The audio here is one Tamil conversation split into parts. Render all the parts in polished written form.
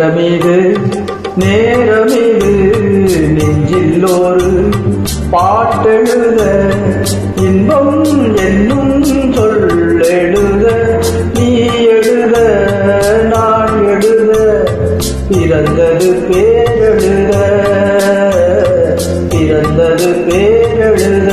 நேரமிது நேரமிது நெஞ்சில் ஒரு பாட்டெழுத இன்பம் என்னும் சொல்லெழுத நீ எழுத நான் எழுத பிறந்தது பேரெழுத பிறந்தது பேரெழுத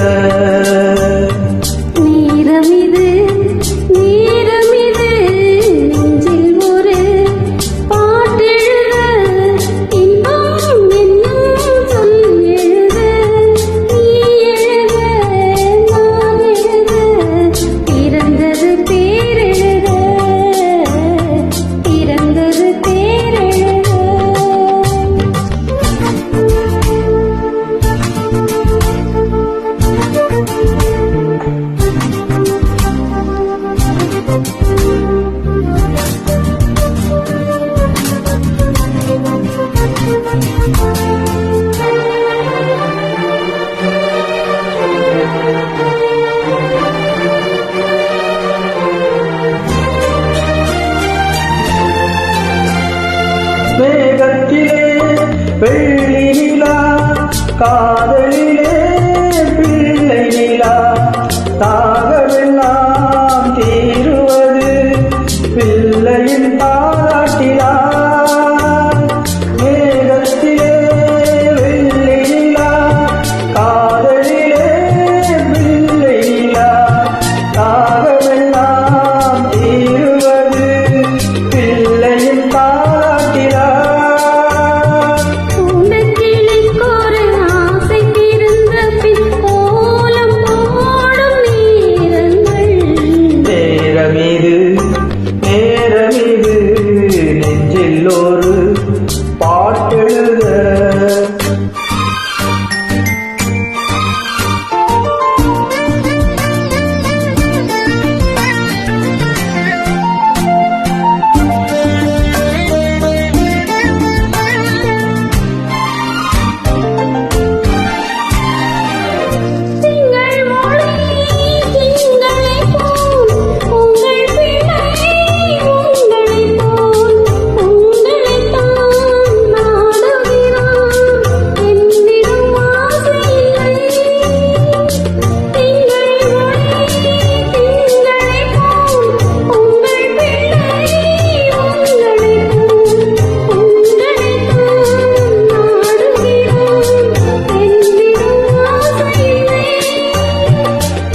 மேகத்திலே வெள்ளி நிலா காதலிலே பிள்ளை நிலா தாகவெல்லாம் தீருவது பிள்ளையின் பாராட்டிலா மேகத்திலே வெள்ளி நிலா காதலிலே பிள்ளை நிலா தாகவெல்லாம் தீருவது பிள்ளையின் பாராட்டிலா நேரமிது நெஞ்சில் ஒரு பாட்டெழுத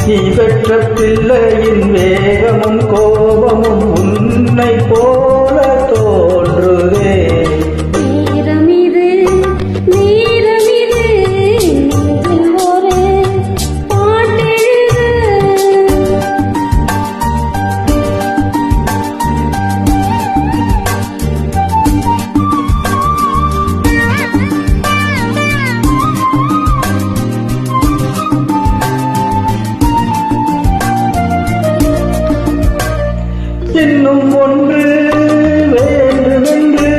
நீ பெற்ற பிள்ளையின் வேகமும் கோபமும் உன்னை போல தோன்றுதே இன்னும் ஒன்று வேண்டுமென்று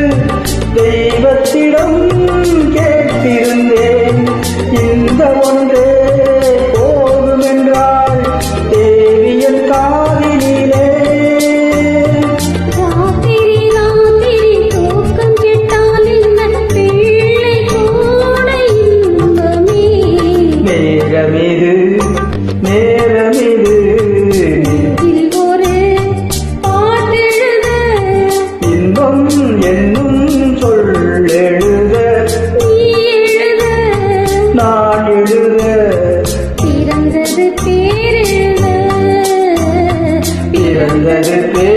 தெய்வத்திடம் கேட்டிருந்தேன் இந்த ஒன்றே போதுமென்றால் தேவியன் காதினிலே நேரமிது நேரமிது என்னும் சொல்லெழுத நான் எழுத பிறந்தது பேரெழுத பிறந்தது